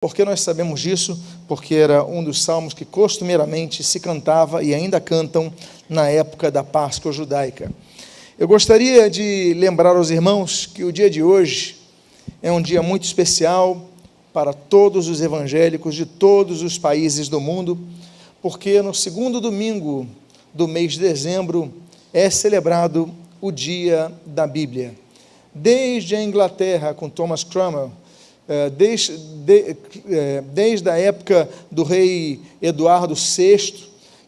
Por que nós sabemos disso? Porque era um dos salmos que costumeiramente se cantava e ainda cantam na época da Páscoa judaica. Eu gostaria de lembrar aos irmãos que o dia de hoje é um dia muito especial para todos os evangélicos de todos os países do mundo, porque no segundo domingo do mês de dezembro é celebrado o Dia da Bíblia. Desde a Inglaterra, com Thomas Cromwell, desde a época do rei Eduardo VI,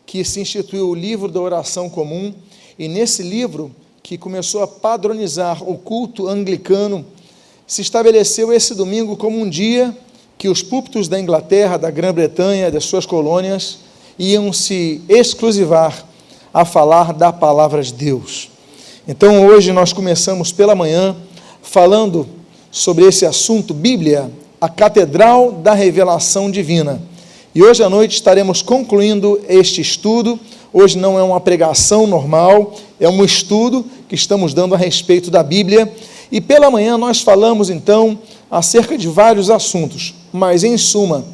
que se instituiu o livro da oração comum, e nesse livro, que começou a padronizar o culto anglicano, se estabeleceu esse domingo como um dia que os púlpitos da Inglaterra, da Grã-Bretanha, das suas colônias, iam se exclusivar a falar da palavra de Deus. Então, hoje nós começamos pela manhã falando sobre esse assunto, Bíblia, a Catedral da Revelação Divina. E hoje à noite estaremos concluindo este estudo. Hoje não é uma pregação normal, é um estudo que estamos dando a respeito da Bíblia. E pela manhã nós falamos, então, acerca de vários assuntos, mas em suma,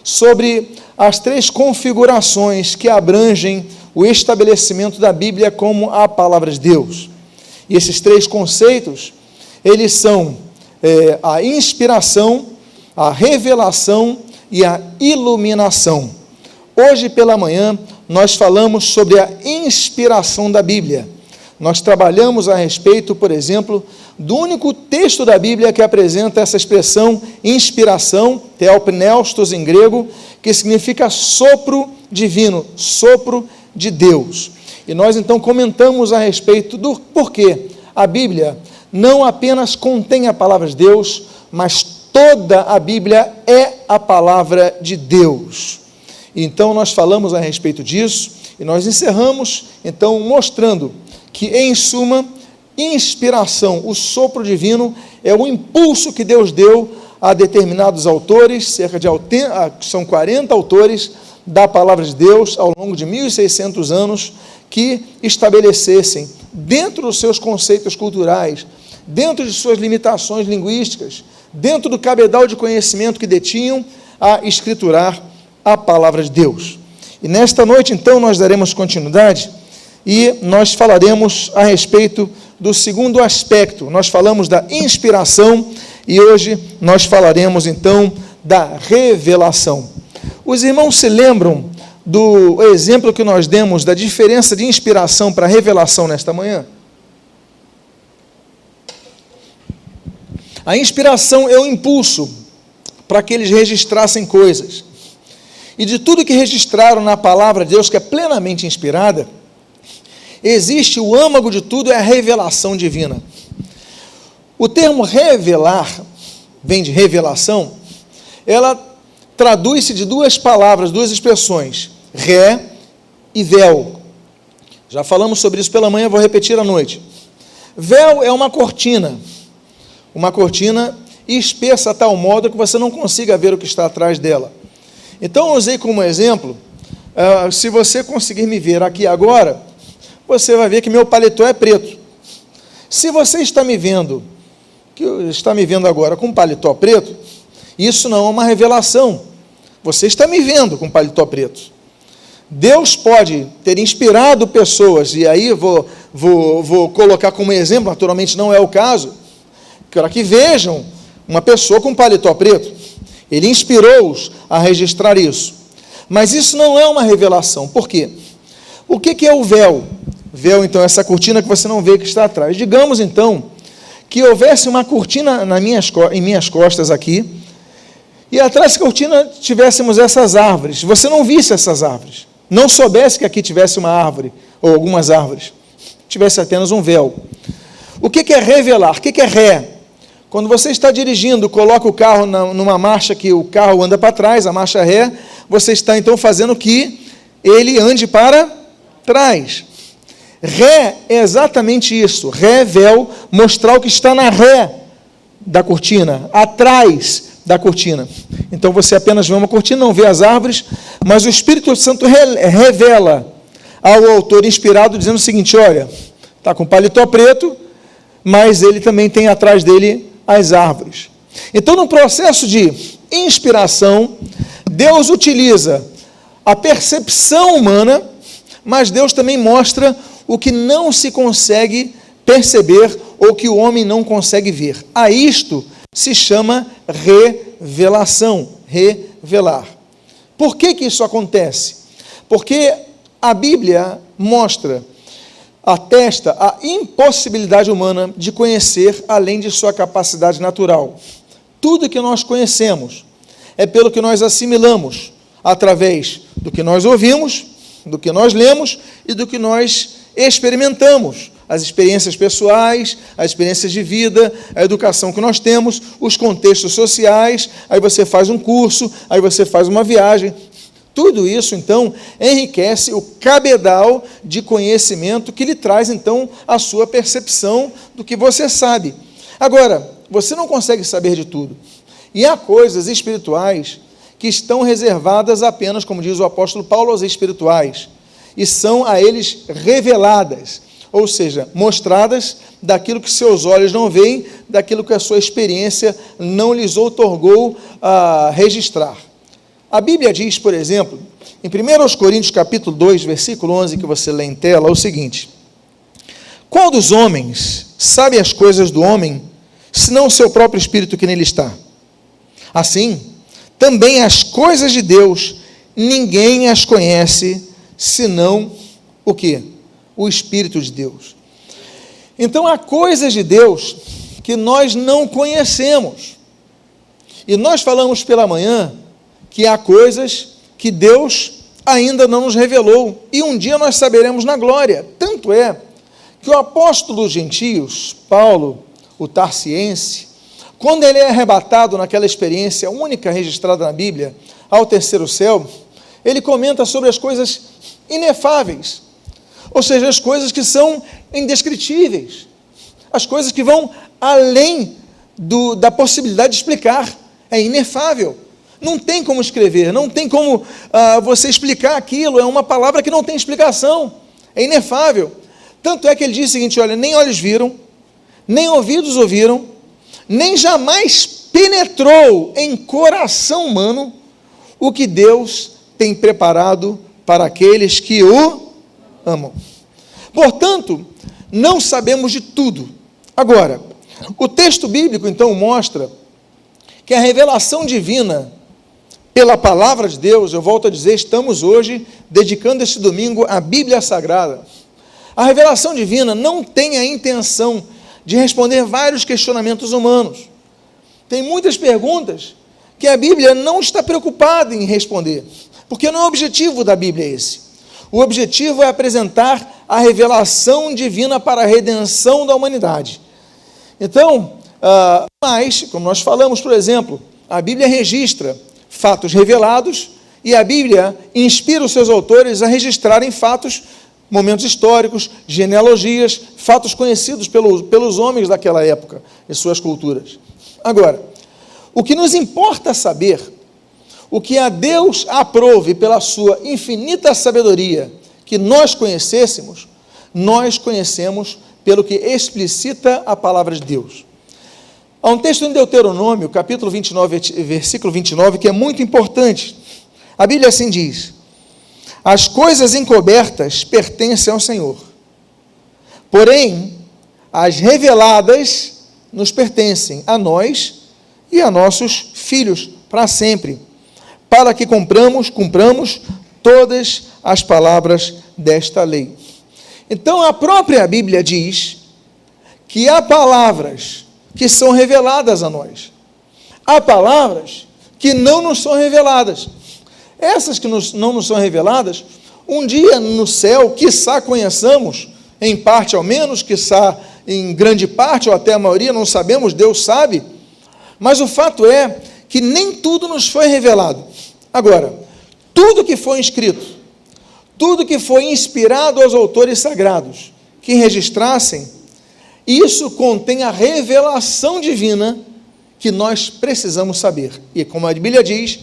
sobre as três configurações que abrangem o estabelecimento da Bíblia como a palavra de Deus. E esses três conceitos, eles são a inspiração, a revelação e a iluminação. Hoje pela manhã nós falamos sobre a inspiração da Bíblia. Nós trabalhamos a respeito, por exemplo, do único texto da Bíblia que apresenta essa expressão inspiração, theopneustos em grego, que significa sopro divino, sopro de Deus. E nós então comentamos a respeito do porquê a Bíblia não apenas contém a palavra de Deus, mas toda a Bíblia é a palavra de Deus. Então nós falamos a respeito disso e nós encerramos então mostrando que em suma, inspiração, o sopro divino é o impulso que Deus deu a determinados autores, são 40 autores da palavra de Deus ao longo de 1.600 anos, que estabelecessem dentro dos seus conceitos culturais, dentro de suas limitações linguísticas, dentro do cabedal de conhecimento que detinham, a escriturar a palavra de Deus. E nesta noite, então, nós daremos continuidade e nós falaremos a respeito do segundo aspecto. Nós falamos da inspiração e hoje nós falaremos, então, da revelação. Os irmãos se lembram do exemplo que nós demos da diferença de inspiração para revelação nesta manhã? A inspiração é o impulso para que eles registrassem coisas. E de tudo que registraram na palavra de Deus, que é plenamente inspirada, existe o âmago de tudo, é a revelação divina. O termo revelar, vem de revelação, ela traduz-se de duas palavras, duas expressões, ré e véu. Já falamos sobre isso pela manhã, vou repetir à noite. Véu é uma cortina espessa a tal modo que você não consiga ver o que está atrás dela. Então, eu usei como exemplo, se você conseguir me ver aqui agora, você vai ver que meu paletó é preto. Se você está me vendo agora com paletó preto, isso não é uma revelação. Você está me vendo com paletó preto. Deus pode ter inspirado pessoas, e aí vou colocar como exemplo, naturalmente não é o caso, para que vejam uma pessoa com paletó preto. Ele inspirou-os a registrar isso. Mas isso não é uma revelação. Por quê? O que é o véu? Véu, então, é essa cortina que você não vê que está atrás. Digamos, então, que houvesse uma cortina em minhas costas aqui, e atrás dessa cortina tivéssemos essas árvores. Você não visse essas árvores. Não soubesse que aqui tivesse uma árvore, ou algumas árvores. Tivesse apenas um véu. O que é revelar? O que é ré? Quando você está dirigindo, coloca o carro numa marcha que o carro anda para trás, a marcha ré, você está então fazendo que ele ande para trás. Ré é exatamente isso. Ré, véu, mostrar o que está na ré da cortina, atrás da cortina. Então você apenas vê uma cortina, não vê as árvores, mas o Espírito Santo revela ao autor inspirado, dizendo o seguinte: olha, está com paletó preto, mas ele também tem atrás dele as árvores. Então, no processo de inspiração, Deus utiliza a percepção humana, mas Deus também mostra o que não se consegue perceber ou que o homem não consegue ver. A isto se chama revelação, revelar. Por que isso acontece? Porque a Bíblia mostra, atesta a impossibilidade humana de conhecer além de sua capacidade natural. Tudo que nós conhecemos é pelo que nós assimilamos, através do que nós ouvimos, do que nós lemos e do que nós experimentamos. As experiências pessoais, as experiências de vida, a educação que nós temos, os contextos sociais, aí você faz um curso, aí você faz uma viagem. Tudo isso, então, enriquece o cabedal de conhecimento que lhe traz, então, a sua percepção do que você sabe. Agora, você não consegue saber de tudo. E há coisas espirituais que estão reservadas apenas, como diz o apóstolo Paulo, aos espirituais, e são a eles reveladas, ou seja, mostradas daquilo que seus olhos não veem, daquilo que a sua experiência não lhes outorgou a registrar. A Bíblia diz, por exemplo, em 1 Coríntios capítulo 2, versículo 11, que você lê em tela, o seguinte: qual dos homens sabe as coisas do homem, senão o seu próprio espírito que nele está? Assim, também as coisas de Deus, ninguém as conhece, senão o quê? O Espírito de Deus. Então, há coisas de Deus que nós não conhecemos. E nós falamos pela manhã que há coisas que Deus ainda não nos revelou, e um dia nós saberemos na glória. Tanto é que o apóstolo dos gentios, Paulo, o tarsiense, quando ele é arrebatado naquela experiência única registrada na Bíblia, ao terceiro céu, ele comenta sobre as coisas inefáveis, ou seja, as coisas que são indescritíveis, as coisas que vão além da possibilidade de explicar. É inefável, não tem como escrever, não tem como você explicar aquilo, é uma palavra que não tem explicação, é inefável. Tanto é que ele diz o seguinte: olha, nem olhos viram, nem ouvidos ouviram, nem jamais penetrou em coração humano o que Deus tem preparado para aqueles que o amam. Portanto, não sabemos de tudo. Agora, o texto bíblico então mostra que a revelação divina pela palavra de Deus, eu volto a dizer, estamos hoje dedicando este domingo à Bíblia Sagrada. A revelação divina não tem a intenção de responder vários questionamentos humanos. Tem muitas perguntas que a Bíblia não está preocupada em responder, porque não é o objetivo da Bíblia esse. O objetivo é apresentar a revelação divina para a redenção da humanidade. Então, mas, como nós falamos, por exemplo, a Bíblia registra fatos revelados e a Bíblia inspira os seus autores a registrarem fatos, momentos históricos, genealogias, fatos conhecidos pelos homens daquela época e suas culturas. Agora, o que nos importa saber, o que a Deus aprove pela sua infinita sabedoria que nós conhecêssemos, nós conhecemos pelo que explicita a palavra de Deus. Há um texto em Deuteronômio, capítulo 29, versículo 29, que é muito importante. A Bíblia assim diz: as coisas encobertas pertencem ao Senhor, porém, as reveladas nos pertencem a nós e a nossos filhos para sempre, para que cumpramos todas as palavras desta lei. Então, a própria Bíblia diz que há palavras que são reveladas a nós, há palavras que não nos são reveladas. Essas que não nos são reveladas, um dia no céu, quiçá conheçamos, em parte ao menos, quiçá em grande parte, ou até a maioria, não sabemos, Deus sabe, mas o fato é que nem tudo nos foi revelado. Agora, tudo que foi escrito, tudo que foi inspirado aos autores sagrados, que registrassem, isso contém a revelação divina que nós precisamos saber. E como a Bíblia diz,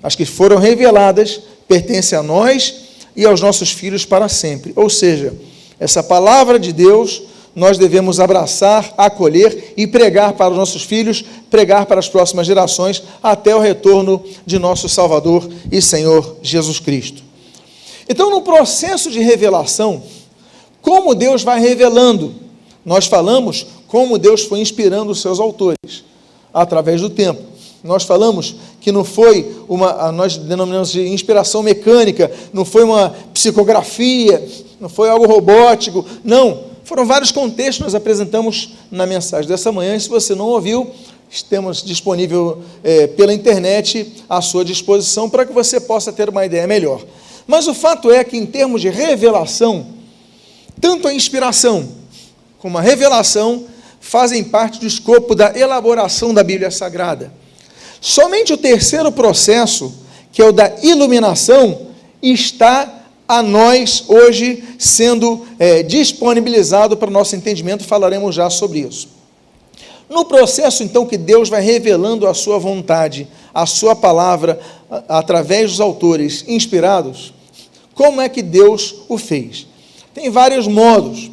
as que foram reveladas pertencem a nós e aos nossos filhos para sempre. Ou seja, essa palavra de Deus nós devemos abraçar, acolher e pregar para os nossos filhos, pregar para as próximas gerações, até o retorno de nosso Salvador e Senhor Jesus Cristo. Então, no processo de revelação, como Deus vai revelando? Nós falamos como Deus foi inspirando os seus autores, através do tempo. Nós falamos que não foi nós denominamos de inspiração mecânica, não foi uma psicografia, não foi algo robótico, não. Foram vários contextos que nós apresentamos na mensagem dessa manhã, e se você não ouviu, temos disponível pela internet à sua disposição, para que você possa ter uma ideia melhor. Mas o fato é que, em termos de revelação, tanto a inspiração como a revelação fazem parte do escopo da elaboração da Bíblia Sagrada. Somente o terceiro processo, que é o da iluminação, está a nós hoje sendo disponibilizado para o nosso entendimento. Falaremos já sobre isso. No processo, então, que Deus vai revelando a sua vontade, a sua palavra, através dos autores inspirados, como é que Deus o fez? Tem vários modos,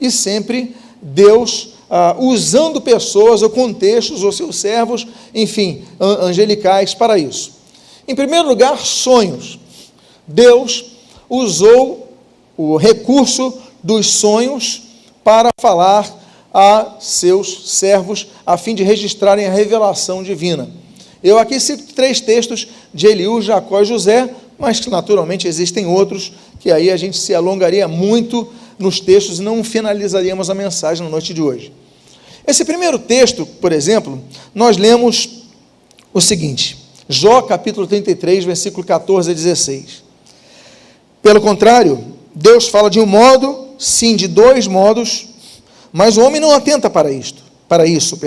e sempre Deus usando pessoas ou contextos, ou seus servos, enfim, angelicais para isso. Em primeiro lugar, sonhos. Deus usou o recurso dos sonhos para falar a seus servos, a fim de registrarem a revelação divina. Eu aqui cito 3 textos de Eliú, Jacó e José, mas naturalmente existem outros, que aí a gente se alongaria muito nos textos e não finalizaríamos a mensagem na noite de hoje. Esse primeiro texto, por exemplo, nós lemos o seguinte, Jó capítulo 33, versículo 14 a 16. Pelo contrário, Deus fala de um modo, sim, de 2 modos, mas o homem não atenta para isso.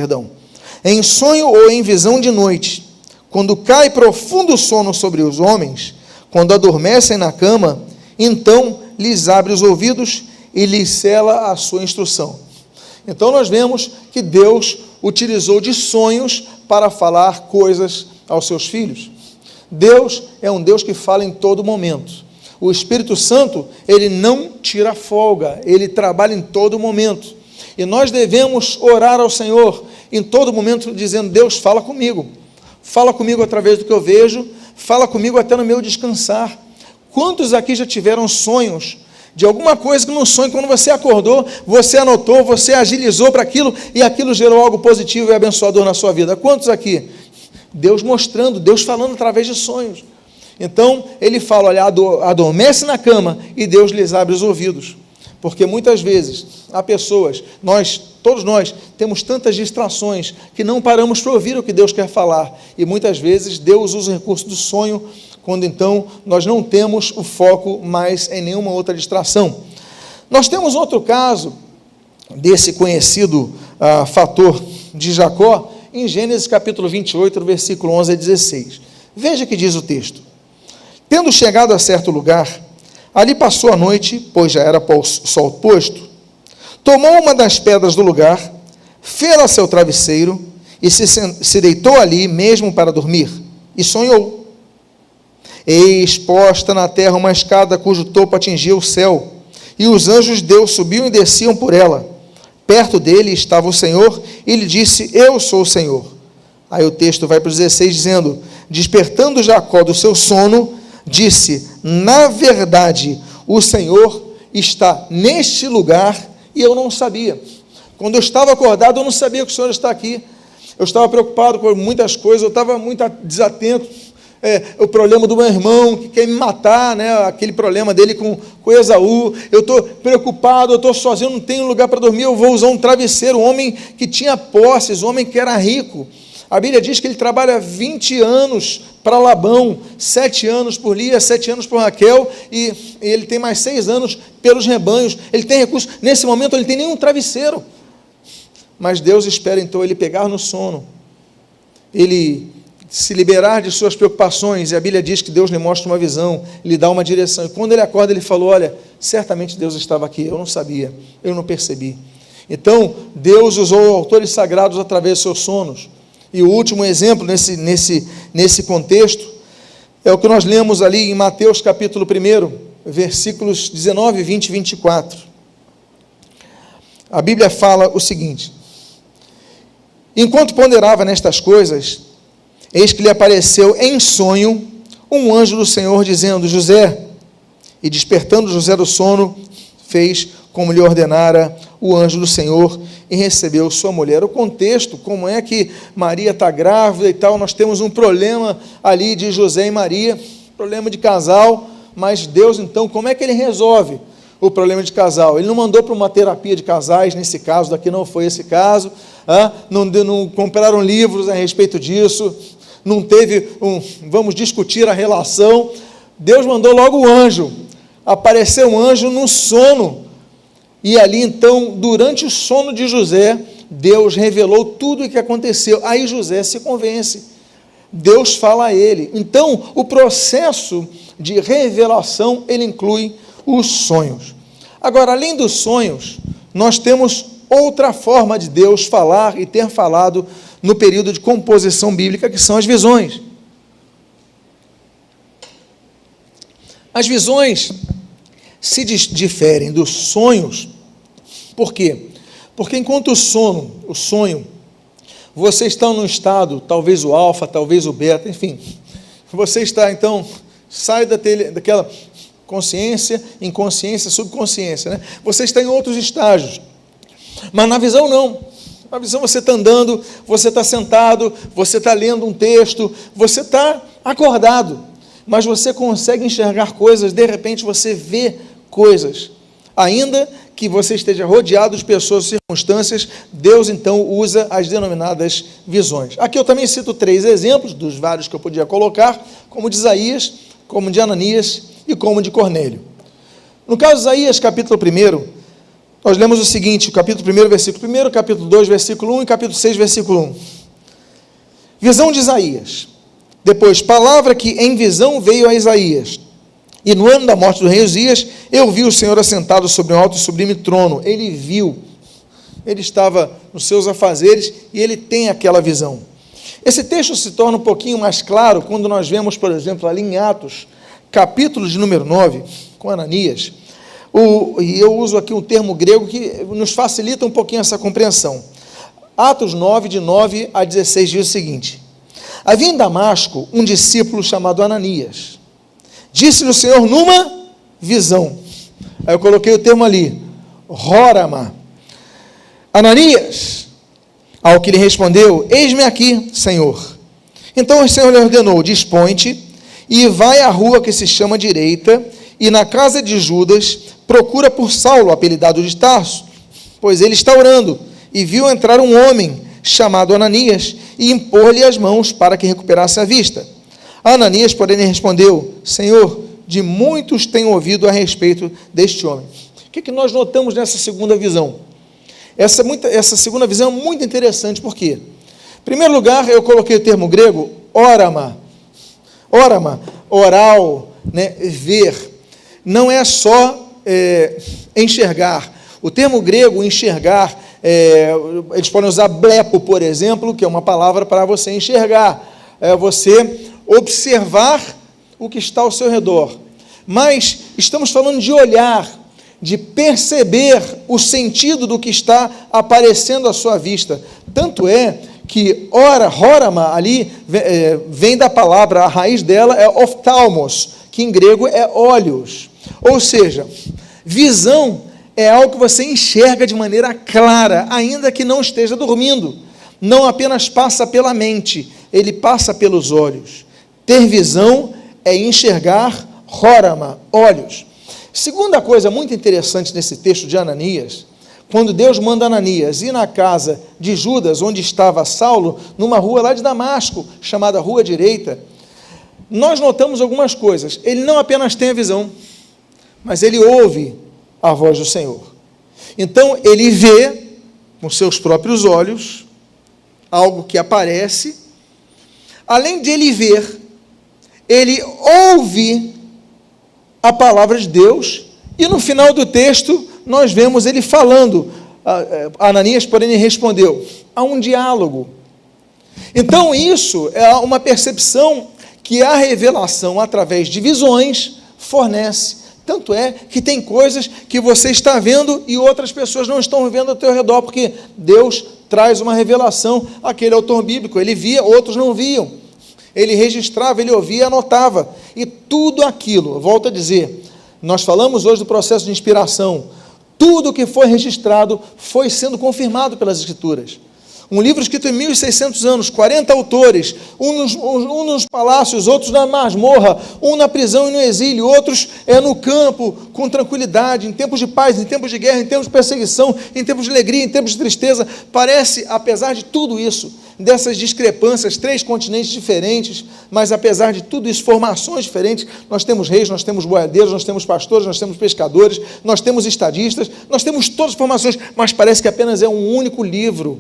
Em sonho ou em visão de noite, quando cai profundo sono sobre os homens, quando adormecem na cama, então lhes abre os ouvidos e lhes cela a sua instrução. Então nós vemos que Deus utilizou de sonhos para falar coisas aos seus filhos. Deus é um Deus que fala em todo momento. O Espírito Santo, ele não tira folga, ele trabalha em todo momento. E nós devemos orar ao Senhor em todo momento, dizendo: Deus, fala comigo através do que eu vejo, fala comigo até no meu descansar. Quantos aqui já tiveram sonhos de alguma coisa que no sonho, quando você acordou, você anotou, você agilizou para aquilo, e aquilo gerou algo positivo e abençoador na sua vida? Quantos aqui? Deus mostrando, Deus falando através de sonhos. Então, ele fala, olha, adormece na cama, e Deus lhes abre os ouvidos. Porque muitas vezes, há pessoas, todos nós, temos tantas distrações, que não paramos para ouvir o que Deus quer falar. E muitas vezes, Deus usa o recurso do sonho, quando então nós não temos o foco mais em nenhuma outra distração. Nós temos outro caso, desse conhecido fator de Jacó, em Gênesis capítulo 28, versículo 11 a 16. Veja que diz o texto. Tendo chegado a certo lugar, ali passou a noite, pois já era sol posto, tomou uma das pedras do lugar, fê-la seu travesseiro, e se deitou ali mesmo para dormir, e sonhou. Eis posta na terra uma escada cujo topo atingia o céu, e os anjos de Deus subiam e desciam por ela. Perto dele estava o Senhor, e lhe disse: eu sou o Senhor. Aí o texto vai para o 16, dizendo: despertando Jacó do seu sono, disse: na verdade, o Senhor está neste lugar, e eu não sabia. Quando eu estava acordado, eu não sabia que o Senhor está aqui. Eu estava preocupado com muitas coisas, eu estava muito desatento. O problema do meu irmão, que quer me matar, né? Aquele problema dele com Esaú. Eu estou preocupado, eu estou sozinho, não tenho lugar para dormir, eu vou usar um travesseiro. Um homem que tinha posses, um homem que era rico. A Bíblia diz que ele trabalha 20 anos para Labão, 7 anos por Lia, 7 anos por Raquel, e ele tem mais 6 anos pelos rebanhos. Ele tem recursos. Nesse momento, ele não tem nenhum travesseiro. Mas Deus espera, então, ele pegar no sono, ele se liberar de suas preocupações, e a Bíblia diz que Deus lhe mostra uma visão, lhe dá uma direção. E quando ele acorda, ele falou: olha, certamente Deus estava aqui, eu não sabia, eu não percebi. Então, Deus usou autores sagrados através dos seus sonos. E o último exemplo nesse contexto é o que nós lemos ali em Mateus capítulo 1, versículos 19, 20 e 24. a Bíblia fala o seguinte: enquanto ponderava nestas coisas, eis que lhe apareceu em sonho um anjo do Senhor, dizendo: José. E despertando José do sono, fez como lhe ordenara o anjo do Senhor e recebeu sua mulher. O contexto, como é que Maria está grávida e tal, nós temos um problema ali de José e Maria, problema de casal, mas Deus, então, como é que ele resolve o problema de casal? Ele não mandou para uma terapia de casais, nesse caso, daqui não foi esse caso, não compraram livros a respeito disso, não teve vamos discutir a relação. Deus mandou logo o anjo. Apareceu um anjo num sono, e ali então, durante o sono de José, Deus revelou tudo o que aconteceu. Aí José se convence, Deus fala a ele. Então, o processo de revelação, ele inclui os sonhos. Agora, além dos sonhos, nós temos outra forma de Deus falar e ter falado no período de composição bíblica, que são as visões. As visões se diferem dos sonhos. Por quê? Porque enquanto o sonho, você está num estado, talvez o alfa, talvez o beta, enfim, você está, então, sai daquela consciência, inconsciência, subconsciência, né? Você está em outros estágios, mas na visão não. Na visão você está andando, você está sentado, você está lendo um texto, você está acordado, mas você consegue enxergar coisas, de repente você vê coisas, ainda que você esteja rodeado de pessoas e circunstâncias, Deus então usa as denominadas visões. Aqui eu também cito 3 exemplos, dos vários que eu podia colocar, como de Isaías, como de Ananias e como de Cornélio. No caso de Isaías, capítulo 1, nós lemos o seguinte, o capítulo 1, versículo 1, capítulo 2, versículo 1 e capítulo 6, versículo 1. Visão de Isaías. Depois, palavra que em visão veio a Isaías. E no ano da morte do rei Uzias, eu vi o Senhor assentado sobre um alto e sublime trono. Ele viu, ele estava nos seus afazeres e ele tem aquela visão. Esse texto se torna um pouquinho mais claro quando nós vemos, por exemplo, ali em Atos, capítulo de número 9, com Ananias. E eu uso aqui um termo grego que nos facilita um pouquinho essa compreensão. Atos 9, de 9 a 16, diz o seguinte: havia em Damasco um discípulo chamado Ananias. Disse-lhe o Senhor numa visão. Aí eu coloquei o termo ali, Rorama. Ananias, ao que lhe respondeu: eis-me aqui, Senhor. Então o Senhor lhe ordenou: dispõe-te e vai à rua que se chama Direita, e na casa de Judas procura por Saulo, apelidado de Tarso, pois ele está orando, e viu entrar um homem chamado Ananias, e impor-lhe as mãos para que recuperasse a vista. Ananias, porém, lhe respondeu: Senhor, de muitos tenho ouvido a respeito deste homem. O que nós notamos nessa segunda visão? Essa segunda visão é muito interessante, por quê? Em primeiro lugar, eu coloquei o termo grego, orama, oral, né, ver. Não é só enxergar. O termo grego, enxergar, eles podem usar blepo, por exemplo, que é uma palavra para você enxergar. É você observar o que está ao seu redor. Mas estamos falando de olhar, de perceber o sentido do que está aparecendo à sua vista. Tanto é que Rorama ali vem da palavra, a raiz dela é oftalmos, que em grego é olhos. Ou seja, visão é algo que você enxerga de maneira clara, ainda que não esteja dormindo. Não apenas passa pela mente, ele passa pelos olhos. Ter visão é enxergar, Rorama, olhos. Segunda coisa muito interessante nesse texto de Ananias, quando Deus manda Ananias ir na casa de Judas, onde estava Saulo, numa rua lá de Damasco, chamada Rua Direita, nós notamos algumas coisas. Ele não apenas tem a visão, mas ele ouve a voz do Senhor. Então, ele vê com seus próprios olhos algo que aparece. Além de ele ver, ele ouve a palavra de Deus, e no final do texto, nós vemos ele falando. Ananias, porém, ele respondeu. Há um diálogo. Então, isso é uma percepção que a revelação, através de visões, fornece. Tanto é que tem coisas que você está vendo e outras pessoas não estão vendo ao teu redor, porque Deus traz uma revelação àquele autor bíblico. Ele via, outros não viam. Ele registrava, ele ouvia, anotava. E tudo aquilo, volto a dizer, nós falamos hoje do processo de inspiração. Tudo que foi registrado foi sendo confirmado pelas Escrituras. Um livro escrito em 1600 anos, 40 autores, um nos palácios, outros na masmorra, um na prisão e no exílio, outros no campo, com tranquilidade, em tempos de paz, em tempos de guerra, em tempos de perseguição, em tempos de alegria, em tempos de tristeza. Parece, apesar de tudo isso, dessas discrepâncias, 3 continentes diferentes, mas apesar de tudo isso, formações diferentes, nós temos reis, nós temos boiadeiros, nós temos pastores, nós temos pescadores, nós temos estadistas, nós temos todas as formações, mas parece que apenas é um único livro,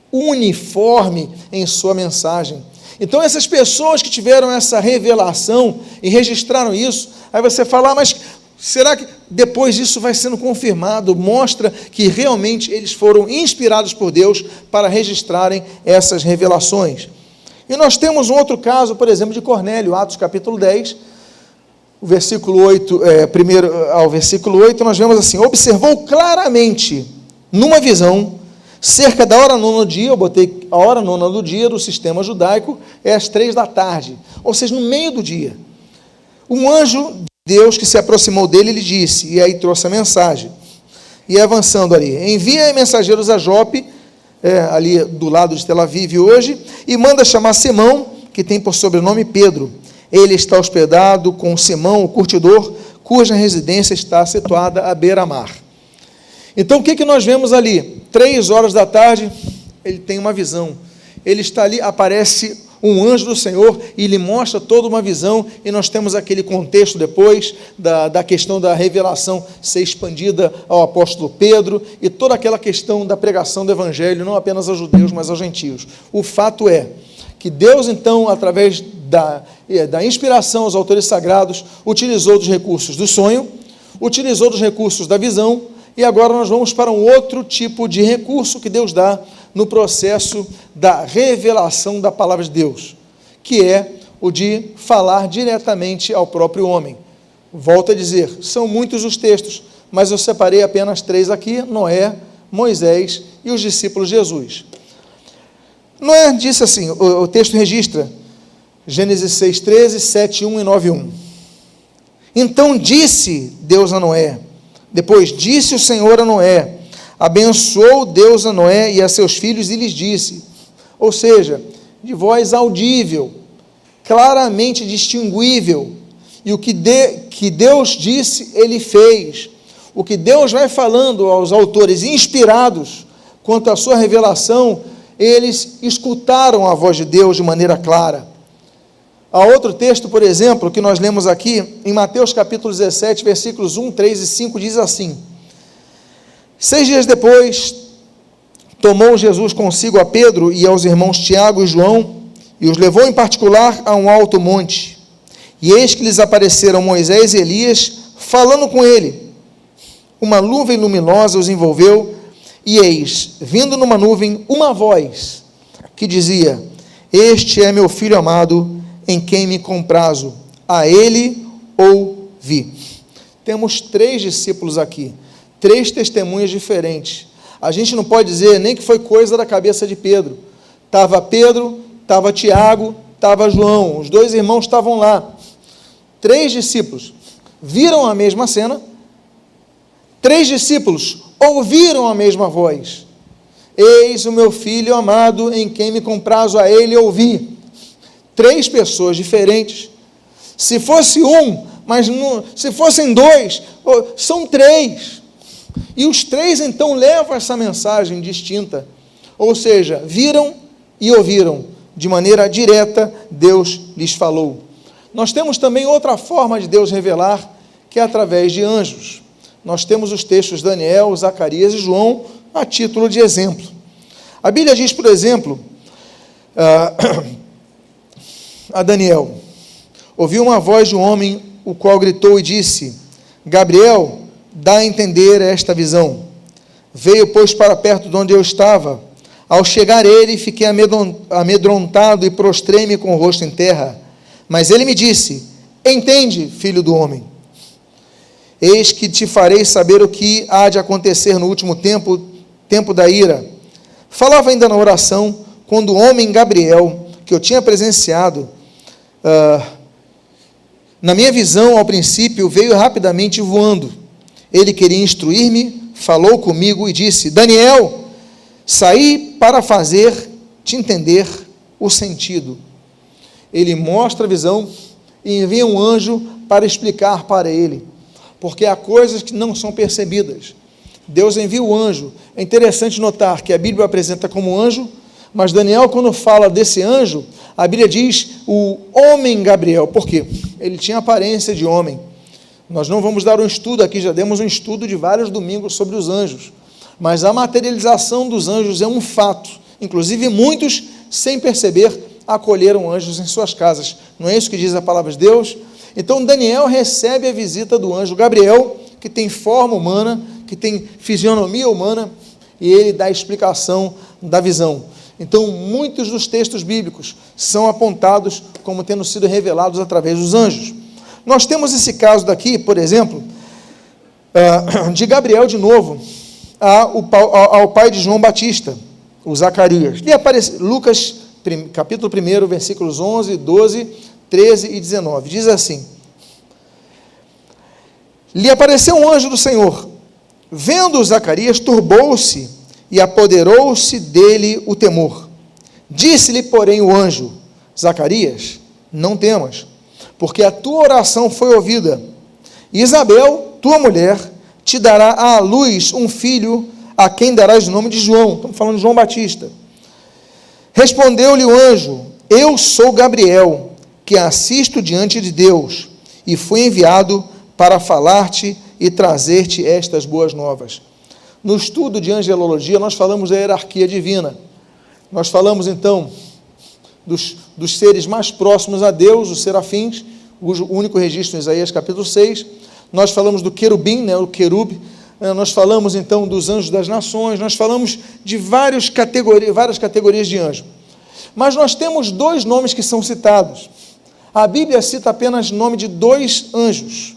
uniforme em sua mensagem. Então essas pessoas que tiveram essa revelação e registraram isso, aí você fala, mas será que depois disso vai sendo confirmado? Mostra que realmente eles foram inspirados por Deus para registrarem essas revelações. E nós temos um outro caso, por exemplo, de Cornélio, Atos capítulo 10, o versículo 8, primeiro ao versículo 8, nós vemos assim: observou claramente, numa visão, cerca da hora nona do dia, eu botei a hora nona do dia do sistema judaico, é às 3 da tarde, ou seja, no meio do dia. Um anjo de Deus que se aproximou dele, ele disse, e aí trouxe a mensagem, e avançando ali, envia mensageiros a Jope, ali do lado de Tel Aviv hoje, e manda chamar Simão, que tem por sobrenome Pedro. Ele está hospedado com Simão, o curtidor, cuja residência está situada à beira-mar. Então, o que nós vemos ali? 3 horas da tarde, ele tem uma visão. Ele está ali, aparece um anjo do Senhor e lhe mostra toda uma visão, e nós temos aquele contexto depois da questão da revelação ser expandida ao apóstolo Pedro, e toda aquela questão da pregação do evangelho, não apenas aos judeus, mas aos gentios. O fato é que Deus, então, através da inspiração aos autores sagrados, utilizou dos recursos do sonho, utilizou dos recursos da visão, e agora nós vamos para um outro tipo de recurso que Deus dá no processo da revelação da palavra de Deus, que é o de falar diretamente ao próprio homem. Volto a dizer, são muitos os textos, mas eu separei apenas 3 aqui: Noé, Moisés e os discípulos de Jesus. Noé disse assim, o texto registra, Gênesis 6:13, 7:1 e 9:1. Então disse Deus a Noé, depois disse o Senhor a Noé, abençoou Deus a Noé e a seus filhos e lhes disse, ou seja, de voz audível, claramente distinguível, e o que Deus disse, ele fez. O que Deus vai falando aos autores inspirados quanto à sua revelação, eles escutaram a voz de Deus de maneira clara. Há outro texto, por exemplo, que nós lemos aqui, em Mateus capítulo 17, versículos 1, 3 e 5, diz assim: 6 dias depois, tomou Jesus consigo a Pedro e aos irmãos Tiago e João, e os levou em particular a um alto monte. E eis que lhes apareceram Moisés e Elias, falando com ele. Uma nuvem luminosa os envolveu, e eis, vindo numa nuvem, uma voz, que dizia: este é meu filho amado, em quem me comprazo, a ele ouvi. Temos 3 discípulos aqui, 3 testemunhas diferentes. A gente não pode dizer nem que foi coisa da cabeça de Pedro. Estava Pedro, estava Tiago, estava João, os 2 irmãos estavam lá. 3 discípulos viram a mesma cena, 3 discípulos ouviram a mesma voz: eis o meu filho amado, em quem me comprazo, a ele ouvi. 3 pessoas diferentes. Se fosse um, mas não, se fossem 2, são 3. E os 3 então levam essa mensagem distinta. Ou seja, viram e ouviram. De maneira direta, Deus lhes falou. Nós temos também outra forma de Deus revelar, que é através de anjos. Nós temos os textos de Daniel, Zacarias e João, a título de exemplo. A Bíblia diz, por exemplo, a Daniel: ouviu uma voz de um homem, o qual gritou e disse: Gabriel, dá a entender esta visão. Veio, pois, para perto de onde eu estava. Ao chegar ele, fiquei amedrontado e prostrei-me com o rosto em terra. Mas ele me disse: entende, filho do homem. Eis que te farei saber o que há de acontecer no último tempo, tempo da ira. Falava ainda na oração, quando o homem Gabriel, que eu tinha presenciado, na minha visão, ao princípio, veio rapidamente voando. Ele queria instruir-me, falou comigo e disse: Daniel, saí para fazer-te entender o sentido. Ele mostra a visão e envia um anjo para explicar para ele, porque há coisas que não são percebidas. Deus envia o anjo. É interessante notar que a Bíblia apresenta como anjo, mas Daniel, quando fala desse anjo, a Bíblia diz o homem Gabriel. Por quê? Ele tinha aparência de homem. Nós não vamos dar um estudo aqui, já demos um estudo de vários domingos sobre os anjos, mas a materialização dos anjos é um fato. Inclusive muitos, sem perceber, acolheram anjos em suas casas. Não é isso que diz a palavra de Deus? Então Daniel recebe a visita do anjo Gabriel, que tem forma humana, que tem fisionomia humana, e ele dá a explicação da visão. Então muitos dos textos bíblicos são apontados como tendo sido revelados através dos anjos. Nós temos esse caso daqui, por exemplo, de Gabriel de novo, ao pai de João Batista, o Zacarias. E aparece Lucas, capítulo 1, versículos 11, 12, 13 e 19. Diz assim: lhe apareceu um anjo do Senhor. Vendo Zacarias, turbou-se e apoderou-se dele o temor. Disse-lhe, porém, o anjo: Zacarias, não temas, porque a tua oração foi ouvida. Isabel, tua mulher, te dará à luz um filho, a quem darás o nome de João. Estamos falando de João Batista. Respondeu-lhe o anjo: eu sou Gabriel, que assisto diante de Deus, e fui enviado para falar-te e trazer-te estas boas novas. No estudo de angelologia, nós falamos da hierarquia divina. Nós falamos, então, dos seres mais próximos a Deus, os serafins, o único registro em Isaías capítulo 6. Nós falamos do querubim, o querube. Nós falamos, então, dos anjos das nações. Nós falamos de várias categorias de anjo. Mas nós temos dois nomes que são citados. A Bíblia cita apenas o nome de dois anjos.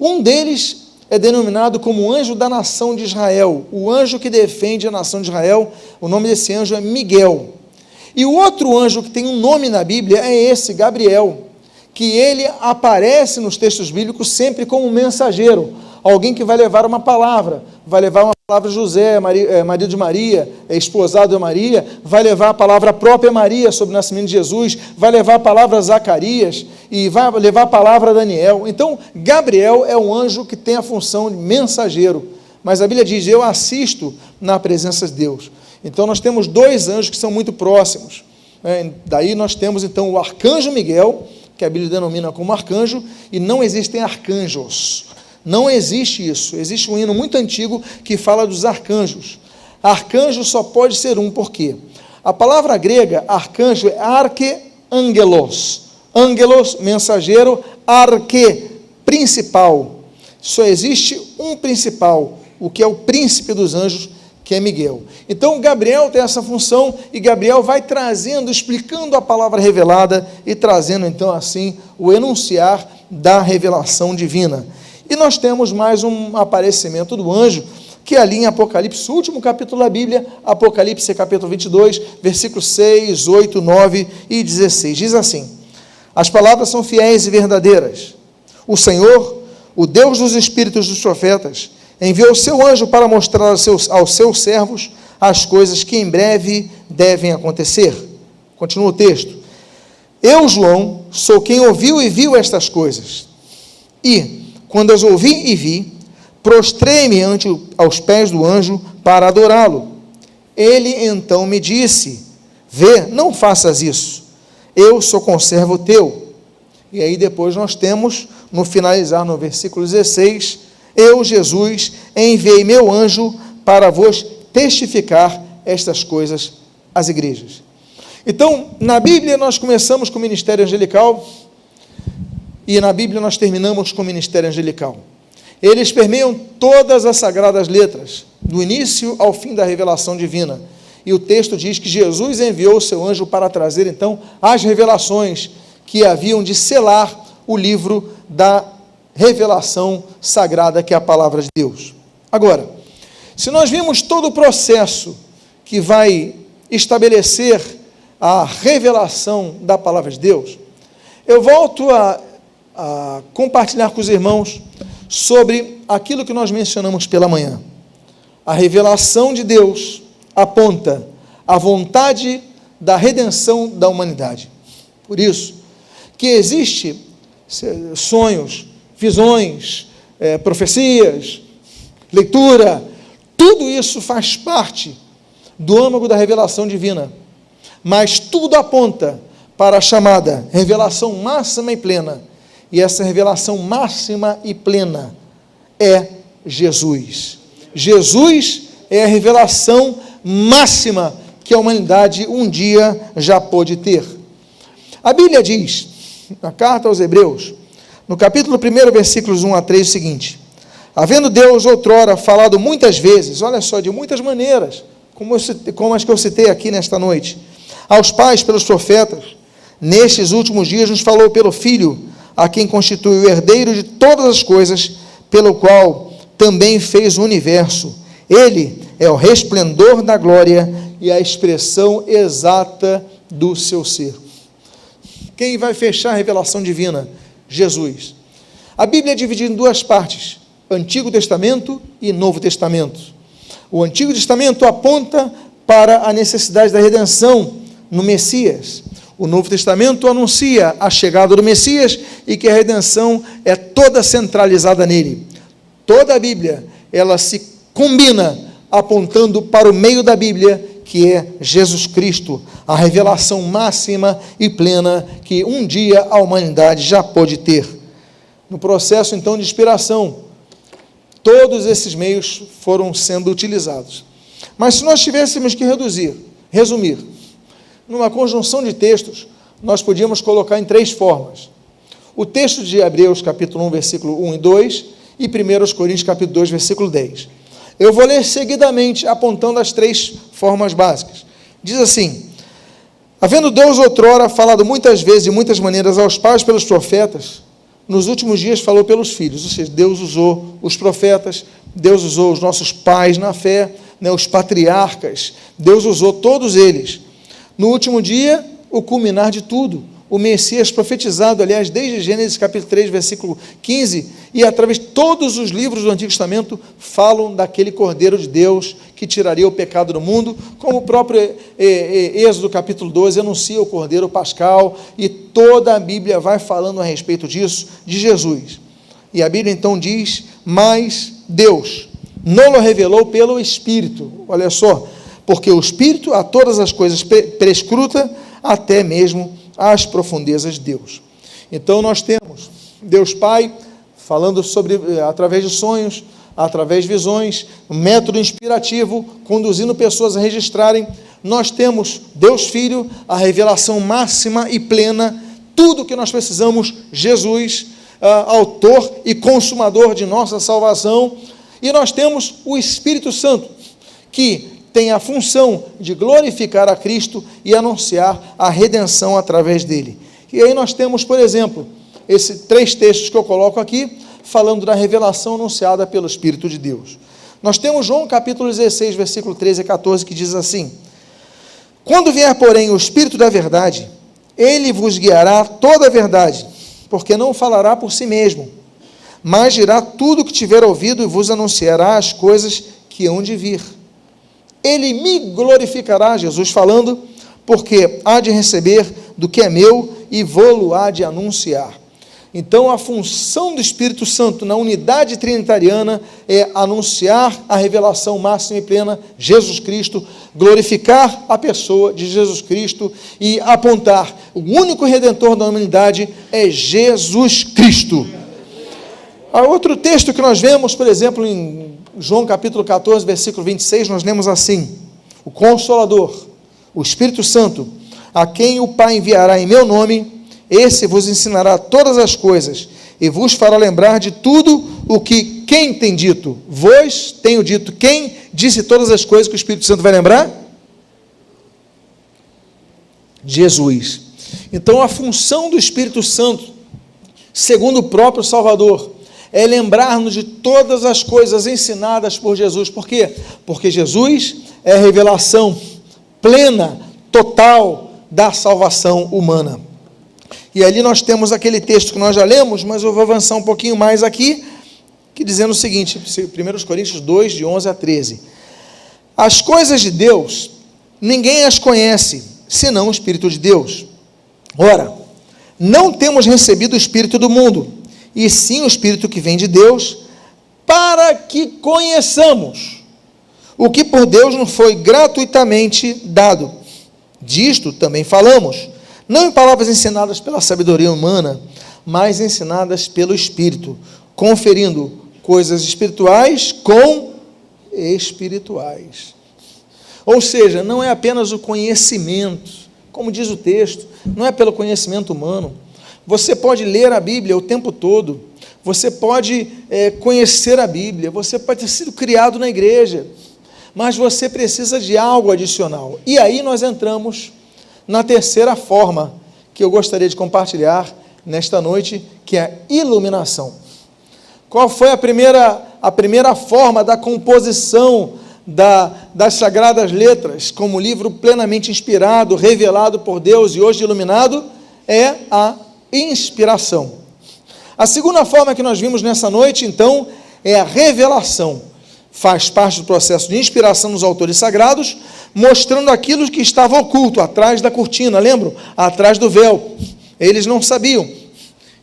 Um deles é denominado como anjo da nação de Israel, o anjo que defende a nação de Israel. O nome desse anjo é Miguel. E o outro anjo que tem um nome na Bíblia é esse, Gabriel, que ele aparece nos textos bíblicos sempre como um mensageiro, alguém que vai levar uma palavra José, marido de Maria, esposado de Maria, vai levar a palavra própria Maria sobre o nascimento de Jesus, vai levar a palavra a Zacarias, e vai levar a palavra a Daniel. Então, Gabriel é um anjo que tem a função de mensageiro, mas a Bíblia diz: eu assisto na presença de Deus. Então, nós temos dois anjos que são muito próximos. Daí nós temos, então, o arcanjo Miguel, que a Bíblia denomina como arcanjo, e não existem arcanjos. Não existe isso. Existe um hino muito antigo que fala dos arcanjos. Arcanjo só pode ser um, por quê? A palavra grega, arcanjo, é arque-angelos. Angelos, mensageiro, arque, principal. Só existe um principal, o que é o príncipe dos anjos, que é Miguel. Então, Gabriel tem essa função, e Gabriel vai trazendo, explicando a palavra revelada, e trazendo, então, assim, o enunciar da revelação divina. E nós temos mais um aparecimento do anjo, que é ali em Apocalipse, o último capítulo da Bíblia, Apocalipse capítulo 22, versículos 6, 8, 9 e 16. Diz assim: as palavras são fiéis e verdadeiras. O Senhor, o Deus dos espíritos dos profetas, enviou o seu anjo para mostrar aos seus servos as coisas que em breve devem acontecer. Continua o texto. Eu, João, sou quem ouviu e viu estas coisas. E, quando as ouvi e vi, prostrei-me aos pés do anjo para adorá-lo. Ele então me disse: vê, não faças isso, eu sou conservo teu. E aí depois nós temos, no finalizar no versículo 16, eu, Jesus, enviei meu anjo para vos testificar estas coisas às igrejas. Então, na Bíblia nós começamos com o ministério angelical, e na Bíblia nós terminamos com o ministério angelical. Eles permeiam todas as sagradas letras, do início ao fim da revelação divina. E o texto diz que Jesus enviou o seu anjo para trazer, então, as revelações que haviam de selar o livro da revelação sagrada que é a palavra de Deus. Agora, se nós vimos todo o processo que vai estabelecer a revelação da palavra de Deus, eu volto a compartilhar com os irmãos sobre aquilo que nós mencionamos pela manhã. A revelação de Deus aponta a vontade da redenção da humanidade. Por isso, que existe sonhos, visões, profecias, leitura, tudo isso faz parte do âmago da revelação divina, mas tudo aponta para a chamada revelação máxima e plena, e essa revelação máxima e plena é Jesus. Jesus é a revelação máxima que a humanidade um dia já pôde ter. A Bíblia diz, na carta aos Hebreus, no capítulo 1, versículos 1 a 3, o seguinte: havendo Deus outrora falado muitas vezes, olha só, de muitas maneiras, como as que eu citei aqui nesta noite, aos pais pelos profetas, nestes últimos dias nos falou pelo Filho, a quem constitui o herdeiro de todas as coisas, pelo qual também fez o universo. Ele é o resplendor da glória e a expressão exata do seu ser. Quem vai fechar a revelação divina? Jesus. A Bíblia é dividida em duas partes, Antigo Testamento e Novo Testamento. O Antigo Testamento aponta para a necessidade da redenção no Messias. O Novo Testamento anuncia a chegada do Messias e que a redenção é toda centralizada nele. Toda a Bíblia, ela se combina apontando para o meio da Bíblia, que é Jesus Cristo, a revelação máxima e plena que um dia a humanidade já pôde ter. No processo, então, de inspiração, todos esses meios foram sendo utilizados. Mas se nós tivéssemos que resumir, numa conjunção de textos, nós podíamos colocar em três formas. O texto de Hebreus, capítulo 1, versículo 1 e 2, e 1 Coríntios, capítulo 2, versículo 10. Eu vou ler seguidamente, apontando as três formas básicas. Diz assim: havendo Deus outrora falado muitas vezes, de muitas maneiras, aos pais pelos profetas, nos últimos dias falou pelos filhos, ou seja, Deus usou os profetas, Deus usou os nossos pais na fé, os patriarcas, Deus usou todos eles. No último dia, o culminar de tudo, o Messias profetizado, aliás, desde Gênesis capítulo 3, versículo 15, e através de todos os livros do Antigo Testamento, falam daquele Cordeiro de Deus que tiraria o pecado do mundo, como o próprio Êxodo capítulo 12 anuncia o Cordeiro Pascal, e toda a Bíblia vai falando a respeito disso, de Jesus. E a Bíblia então diz: mas Deus não o revelou pelo Espírito, olha só, porque o Espírito a todas as coisas prescruta, até mesmo as profundezas de Deus. Então nós temos Deus Pai falando através de sonhos, através de visões, um método inspirativo, conduzindo pessoas a registrarem. Nós temos Deus Filho, a revelação máxima e plena, tudo o que nós precisamos, Jesus, autor e consumador de nossa salvação. E nós temos o Espírito Santo, que tem a função de glorificar a Cristo e anunciar a redenção através dele. E aí nós temos, por exemplo, esses três textos que eu coloco aqui, falando da revelação anunciada pelo Espírito de Deus. Nós temos João capítulo 16, versículo 13 a 14, que diz assim: quando vier, porém, o Espírito da verdade, ele vos guiará toda a verdade, porque não falará por si mesmo, mas dirá tudo o que tiver ouvido e vos anunciará as coisas que hão de vir. Ele me glorificará, Jesus falando, porque há de receber do que é meu e vou-lo há de anunciar. Então, a função do Espírito Santo na unidade trinitariana é anunciar a revelação máxima e plena, Jesus Cristo, glorificar a pessoa de Jesus Cristo e apontar o único Redentor da humanidade é Jesus Cristo. Há outro texto que nós vemos, por exemplo, em João capítulo 14, versículo 26, nós lemos assim: o Consolador, o Espírito Santo, a quem o Pai enviará em meu nome, esse vos ensinará todas as coisas e vos fará lembrar de tudo o que quem tem dito. Vos tenho dito. Quem disse todas as coisas que o Espírito Santo vai lembrar? Jesus. Então, a função do Espírito Santo, segundo o próprio Salvador, é lembrar-nos de todas as coisas ensinadas por Jesus. Por quê? Porque Jesus é a revelação plena, total da salvação humana. E ali nós temos aquele texto que nós já lemos, mas eu vou avançar um pouquinho mais aqui, que dizendo o seguinte, 1 Coríntios 2, de 11 a 13. As coisas de Deus, ninguém as conhece, senão o Espírito de Deus. Ora, não temos recebido o Espírito do mundo, e sim o Espírito que vem de Deus, para que conheçamos o que por Deus nos foi gratuitamente dado. Disto também falamos, não em palavras ensinadas pela sabedoria humana, mas ensinadas pelo Espírito, conferindo coisas espirituais com espirituais. Ou seja, não é apenas o conhecimento, como diz o texto, não é pelo conhecimento humano. Você pode ler a Bíblia o tempo todo, você pode conhecer a Bíblia, você pode ter sido criado na igreja, mas você precisa de algo adicional. E aí nós entramos na terceira forma que eu gostaria de compartilhar nesta noite, que é a iluminação. Qual foi a primeira forma da composição das Sagradas Letras, como livro plenamente inspirado, revelado por Deus e hoje iluminado? É a inspiração. A segunda forma que nós vimos nessa noite, então, é a revelação. Faz parte do processo de inspiração dos autores sagrados, mostrando aquilo que estava oculto, atrás da cortina, lembram? Atrás do véu. Eles não sabiam.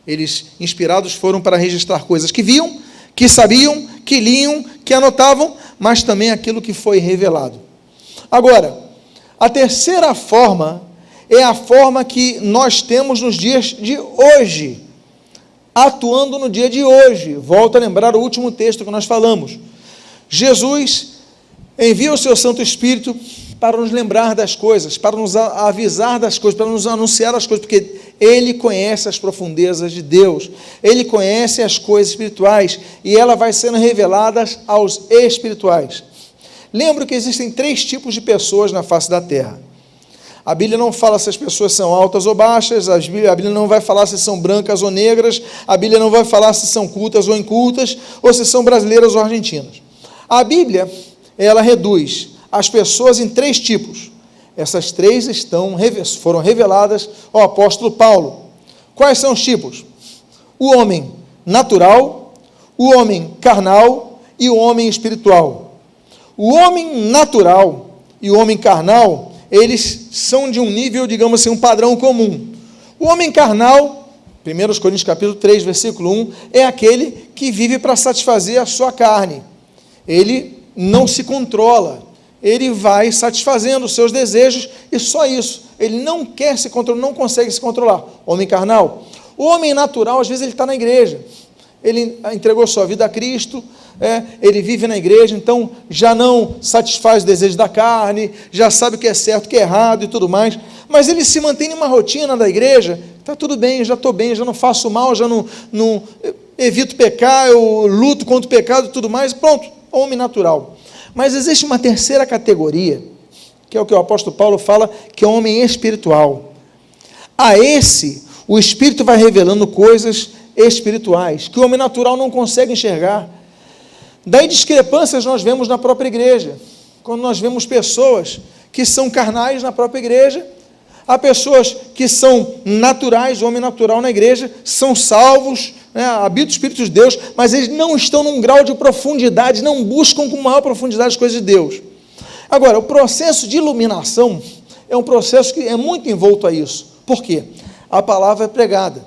Eles, inspirados, foram para registrar coisas que viam, que sabiam, que liam, que anotavam, mas também aquilo que foi revelado. Agora, a terceira forma é a forma que nós temos nos dias de hoje, atuando no dia de hoje. Volto a lembrar o último texto que nós falamos. Jesus envia o seu Santo Espírito para nos lembrar das coisas, para nos avisar das coisas, para nos anunciar as coisas, porque Ele conhece as profundezas de Deus, Ele conhece as coisas espirituais, e ela vai sendo reveladas aos espirituais. Lembro que existem 3 tipos de pessoas na face da terra. A Bíblia não fala se as pessoas são altas ou baixas, a Bíblia não vai falar se são brancas ou negras, a Bíblia não vai falar se são cultas ou incultas, ou se são brasileiras ou argentinas. A Bíblia, ela reduz as pessoas em 3 tipos. Essas 3 foram reveladas ao apóstolo Paulo. Quais são os tipos? O homem natural, o homem carnal e o homem espiritual. O homem natural e o homem carnal, eles são de um nível, digamos assim, um padrão comum. O homem carnal, 1 Coríntios capítulo 3, versículo 1, é aquele que vive para satisfazer a sua carne. Ele não se controla, ele vai satisfazendo os seus desejos e só isso. Ele não quer se controlar, não consegue se controlar. Homem carnal. O homem natural, às vezes, ele está na igreja. Ele entregou sua vida a Cristo, ele vive na igreja, então já não satisfaz os desejos da carne, já sabe o que é certo, o que é errado e tudo mais, mas ele se mantém em uma rotina da igreja, está tudo bem, já estou bem, já não faço mal, já não evito pecar, eu luto contra o pecado e tudo mais, pronto, homem natural. Mas existe uma terceira categoria, que é o que o apóstolo Paulo fala, que é o homem espiritual. A esse, o Espírito vai revelando coisas espirituais, que o homem natural não consegue enxergar. Daí discrepâncias nós vemos na própria igreja, quando nós vemos pessoas que são carnais na própria igreja, há pessoas que são naturais, o homem natural na igreja, são salvos, habita o Espírito de Deus, mas eles não estão num grau de profundidade, não buscam com maior profundidade as coisas de Deus. Agora, o processo de iluminação é um processo que é muito envolto a isso. Por quê? A palavra é pregada.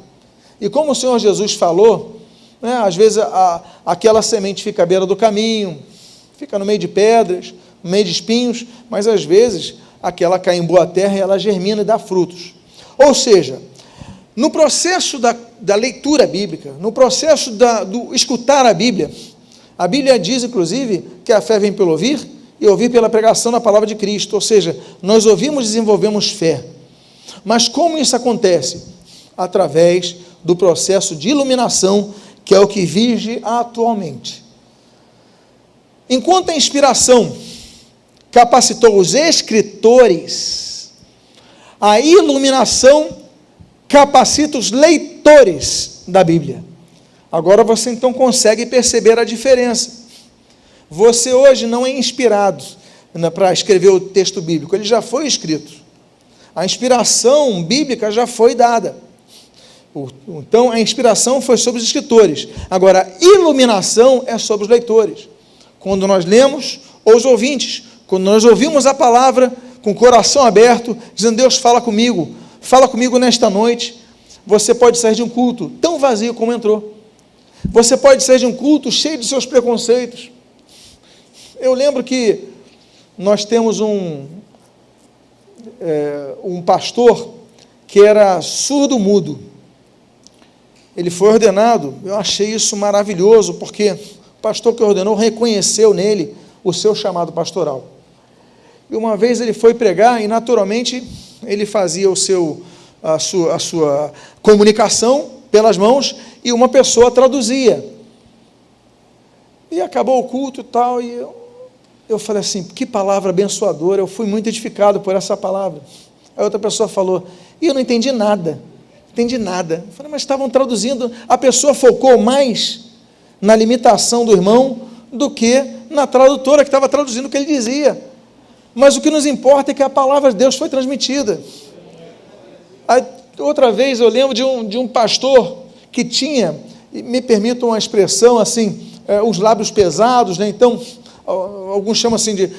E como o Senhor Jesus falou, às vezes aquela semente fica à beira do caminho, fica no meio de pedras, no meio de espinhos, mas às vezes aquela cai em boa terra e ela germina e dá frutos. Ou seja, no processo da leitura bíblica, no processo do escutar a Bíblia diz, inclusive, que a fé vem pelo ouvir e ouvir pela pregação da palavra de Cristo. Ou seja, nós ouvimos e desenvolvemos fé. Mas como isso acontece? Através do processo de iluminação, que é o que vige atualmente. Enquanto a inspiração capacitou os escritores, a iluminação capacita os leitores da Bíblia. Agora você então consegue perceber a diferença. Você hoje não é inspirado para escrever o texto bíblico, ele já foi escrito. A inspiração bíblica já foi dada. Então, a inspiração foi sobre os escritores. Agora, a iluminação é sobre os leitores. Quando nós lemos, ou os ouvintes, quando nós ouvimos a palavra com o coração aberto, dizendo, Deus, fala comigo nesta noite, você pode sair de um culto tão vazio como entrou. Você pode sair de um culto cheio de seus preconceitos. Eu lembro que nós temos um pastor que era surdo-mudo. Ele foi ordenado, eu achei isso maravilhoso, porque o pastor que ordenou reconheceu nele o seu chamado pastoral. E uma vez ele foi pregar e, naturalmente, ele fazia a sua comunicação pelas mãos e uma pessoa traduzia. E acabou o culto e tal, e eu falei assim, que palavra abençoadora, eu fui muito edificado por essa palavra. Aí outra pessoa falou, e eu não entendi nada. Eu falei, mas estavam traduzindo, a pessoa focou mais na limitação do irmão do que na tradutora que estava traduzindo o que ele dizia. Mas o que nos importa é que a palavra de Deus foi transmitida. Aí, outra vez eu lembro de um pastor que tinha, me permitam uma expressão assim, os lábios pesados, né? Então, alguns chamam assim de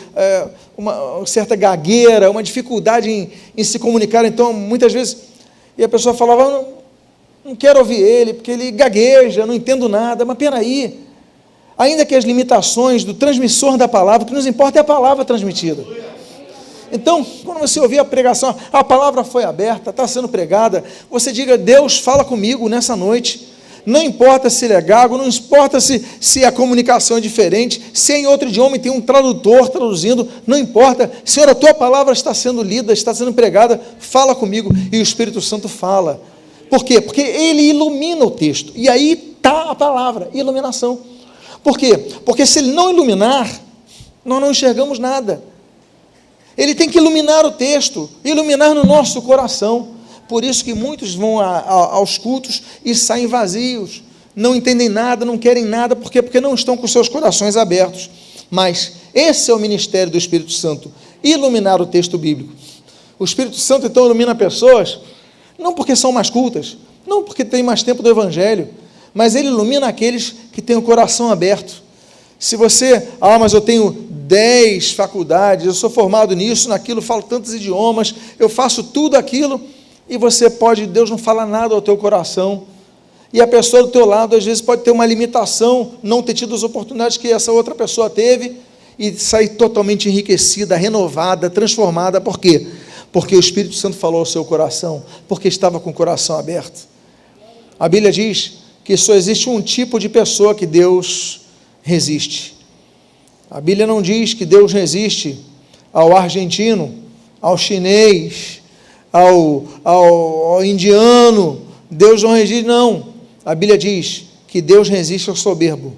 uma certa gagueira, uma dificuldade em se comunicar, então muitas vezes, e a pessoa falava, não quero ouvir ele, porque ele gagueja, não entendo nada, mas peraí, ainda que as limitações do transmissor da palavra, o que nos importa é a palavra transmitida. Então, quando você ouvir a pregação, a palavra foi aberta, está sendo pregada, você diga, Deus fala comigo nessa noite. Não importa se ele é gago, não importa se a comunicação é diferente, se em outro idioma tem um tradutor traduzindo, não importa. Senhor, a tua palavra está sendo lida, está sendo pregada, fala comigo. E o Espírito Santo fala. Por quê? Porque ele ilumina o texto. E aí está a palavra, iluminação. Por quê? Porque se ele não iluminar, nós não enxergamos nada. Ele tem que iluminar o texto, iluminar no nosso coração. Por isso que muitos vão aos cultos e saem vazios, não entendem nada, não querem nada, por quê? Porque não estão com seus corações abertos. Mas esse é o ministério do Espírito Santo, iluminar o texto bíblico. O Espírito Santo então ilumina pessoas, não porque são mais cultas, não porque têm mais tempo do Evangelho, mas ele ilumina aqueles que têm o coração aberto. Se você, mas eu tenho 10 faculdades, eu sou formado nisso, naquilo, falo tantos idiomas, eu faço tudo aquilo, e você pode, Deus não fala nada ao teu coração, e a pessoa do teu lado, às vezes, pode ter uma limitação, não ter tido as oportunidades que essa outra pessoa teve, e sair totalmente enriquecida, renovada, transformada. Por quê? Porque o Espírito Santo falou ao seu coração, porque estava com o coração aberto. A Bíblia diz que só existe um tipo de pessoa que Deus resiste. A Bíblia não diz que Deus resiste ao argentino, ao chinês, ao indiano. Deus não resiste, não. A Bíblia diz que Deus resiste ao soberbo,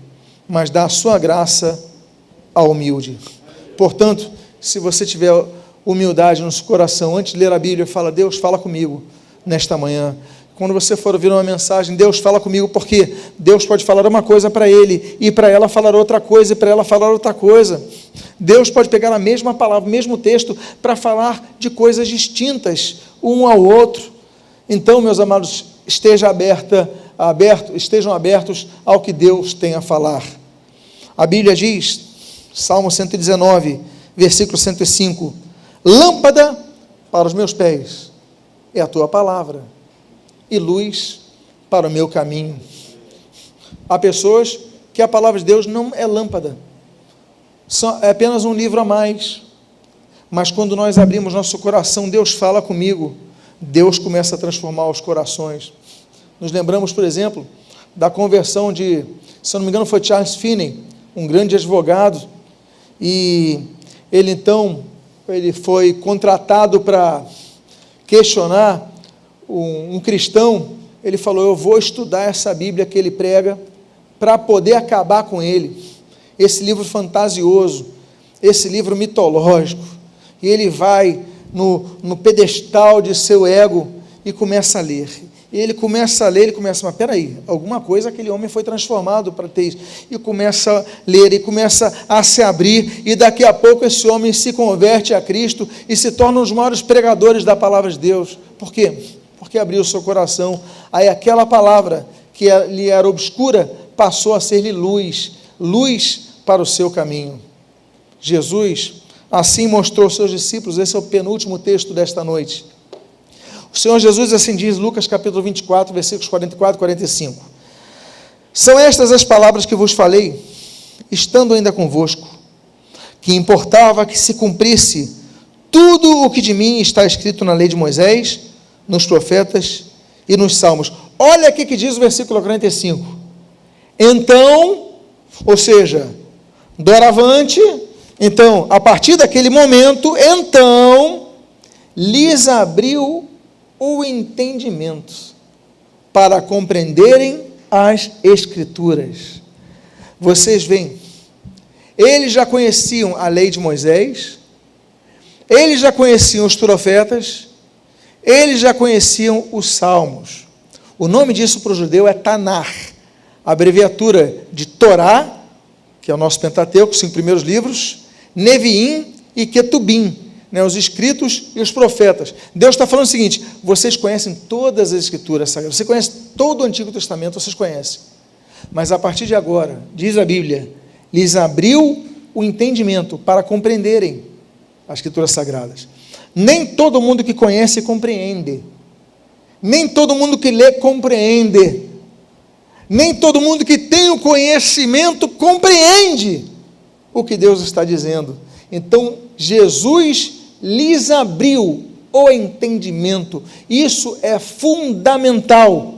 mas dá a sua graça ao humilde. Portanto, se você tiver humildade no seu coração, antes de ler a Bíblia, fala, Deus, fala comigo nesta manhã. Quando você for ouvir uma mensagem, Deus fala comigo, porque Deus pode falar uma coisa para ele, e para ela falar outra coisa, e para ela falar outra coisa. Deus pode pegar a mesma palavra, o mesmo texto, para falar de coisas distintas, um ao outro. Então, meus amados, estejam abertos ao que Deus tem a falar. A Bíblia diz, Salmo 119, versículo 105, lâmpada para os meus pés é a tua palavra, e luz para o meu caminho. Há pessoas que a palavra de Deus não é lâmpada, é apenas um livro a mais, mas quando nós abrimos nosso coração, Deus fala comigo, Deus começa a transformar os corações. Nos lembramos, por exemplo, da conversão de, se eu não me engano, foi Charles Finney, um grande advogado, e ele foi contratado para questionar um cristão. Ele falou, eu vou estudar essa Bíblia que ele prega, para poder acabar com ele, esse livro fantasioso, esse livro mitológico, e ele vai no pedestal de seu ego, e começa a ler, E ele começa a ler, mas peraí, alguma coisa aquele homem foi transformado para ter isso. E começa a ler, e começa a se abrir, e daqui a pouco esse homem se converte a Cristo e se torna um dos maiores pregadores da palavra de Deus. Por quê? Porque abriu o seu coração. Aí aquela palavra que lhe era obscura passou a ser-lhe luz, luz para o seu caminho. Jesus assim mostrou aos seus discípulos. Esse é o penúltimo texto desta noite. O Senhor Jesus assim diz, Lucas capítulo 24, versículos 44 e 45. São estas as palavras que vos falei, estando ainda convosco, que importava que se cumprisse tudo o que de mim está escrito na lei de Moisés, nos profetas e nos salmos. Olha aqui que diz o versículo 45. Então, ou seja, doravante, então, a partir daquele momento, então, lhes abriu o entendimento para compreenderem as Escrituras. Vocês veem, eles já conheciam a lei de Moisés, eles já conheciam os profetas, eles já conheciam os salmos. O nome disso para o judeu é Tanar, a abreviatura de Torá, que é o nosso Pentateuco, os 5 primeiros livros, Neviim e Ketubim, os escritos e os profetas. Deus está falando o seguinte: vocês conhecem todas as Escrituras sagradas, você conhece todo o Antigo Testamento, vocês conhecem, mas a partir de agora, diz a Bíblia, lhes abriu o entendimento para compreenderem as Escrituras sagradas. Nem todo mundo que conhece compreende, nem todo mundo que lê compreende, nem todo mundo que tem o conhecimento compreende o que Deus está dizendo. Então, Jesus lhes abriu o entendimento. Isso é fundamental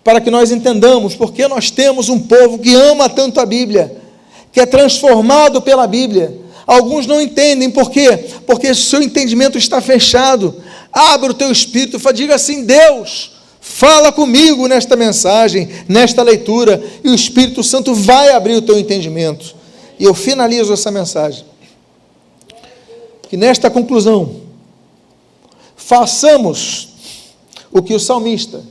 para que nós entendamos porque nós temos um povo que ama tanto a Bíblia, que é transformado pela Bíblia. Alguns não entendem, por quê? Porque o seu entendimento está fechado. Abre o teu espírito, diga assim: Deus, fala comigo nesta mensagem, nesta leitura, e o Espírito Santo vai abrir o teu entendimento. E eu finalizo essa mensagem, que nesta conclusão, façamos o que o salmista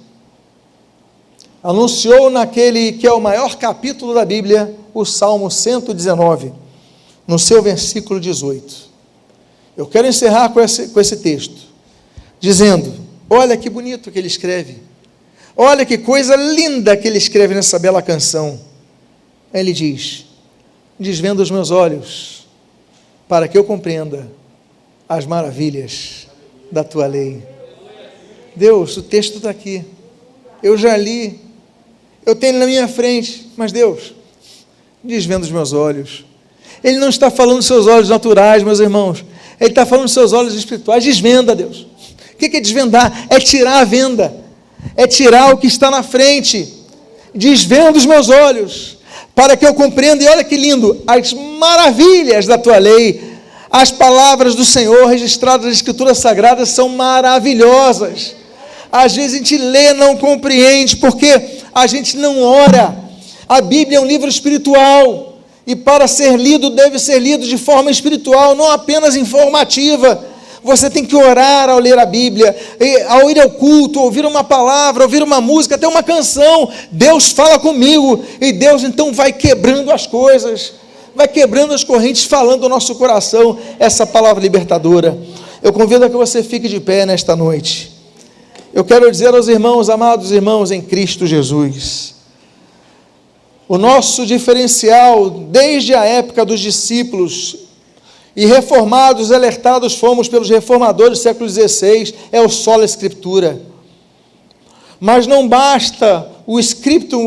anunciou naquele que é o maior capítulo da Bíblia, o Salmo 119, no seu versículo 18. Eu quero encerrar com esse texto, dizendo: olha que bonito que ele escreve, olha que coisa linda que ele escreve nessa bela canção. Ele diz: desvenda os meus olhos, para que eu compreenda as maravilhas da tua lei. Deus, o texto está aqui, eu já li, eu tenho na minha frente, mas Deus, desvenda os meus olhos. Ele não está falando dos seus olhos naturais, meus irmãos, ele está falando dos seus olhos espirituais. Desvenda, Deus. O que é desvendar? É tirar a venda, é tirar o que está na frente. Desvenda os meus olhos, para que eu compreenda, e olha que lindo, as maravilhas da tua lei. As palavras do Senhor registradas nas Escrituras Sagradas são maravilhosas. Às vezes a gente lê, não compreende, porque a gente não ora. A Bíblia é um livro espiritual, e para ser lido, deve ser lido de forma espiritual, não apenas informativa. Você tem que orar ao ler a Bíblia, ao ir ao culto, ouvir uma palavra, ouvir uma música, até uma canção. Deus fala comigo, e Deus então vai quebrando as coisas, vai quebrando as correntes, falando ao nosso coração essa palavra libertadora. Eu convido a que você fique de pé nesta noite. Eu quero dizer aos irmãos, amados irmãos em Cristo Jesus, o nosso diferencial, desde a época dos discípulos, e reformados, alertados fomos pelos reformadores do século XVI, é o sola Escritura. Mas não basta o escrito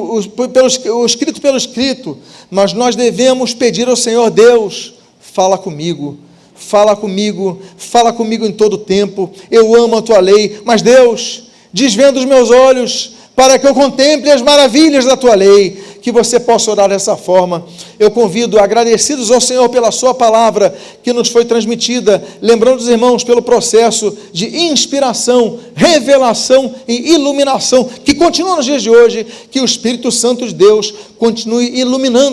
pelo escrito, mas nós devemos pedir ao Senhor: Deus, fala comigo, fala comigo, fala comigo em todo tempo. Eu amo a tua lei, mas Deus, desvenda os meus olhos para que eu contemple as maravilhas da tua lei. Que você possa orar dessa forma. Eu convido, agradecidos ao Senhor pela sua palavra que nos foi transmitida, lembrando os irmãos pelo processo de inspiração, revelação e iluminação que continua nos dias de hoje, que o Espírito Santo de Deus continue iluminando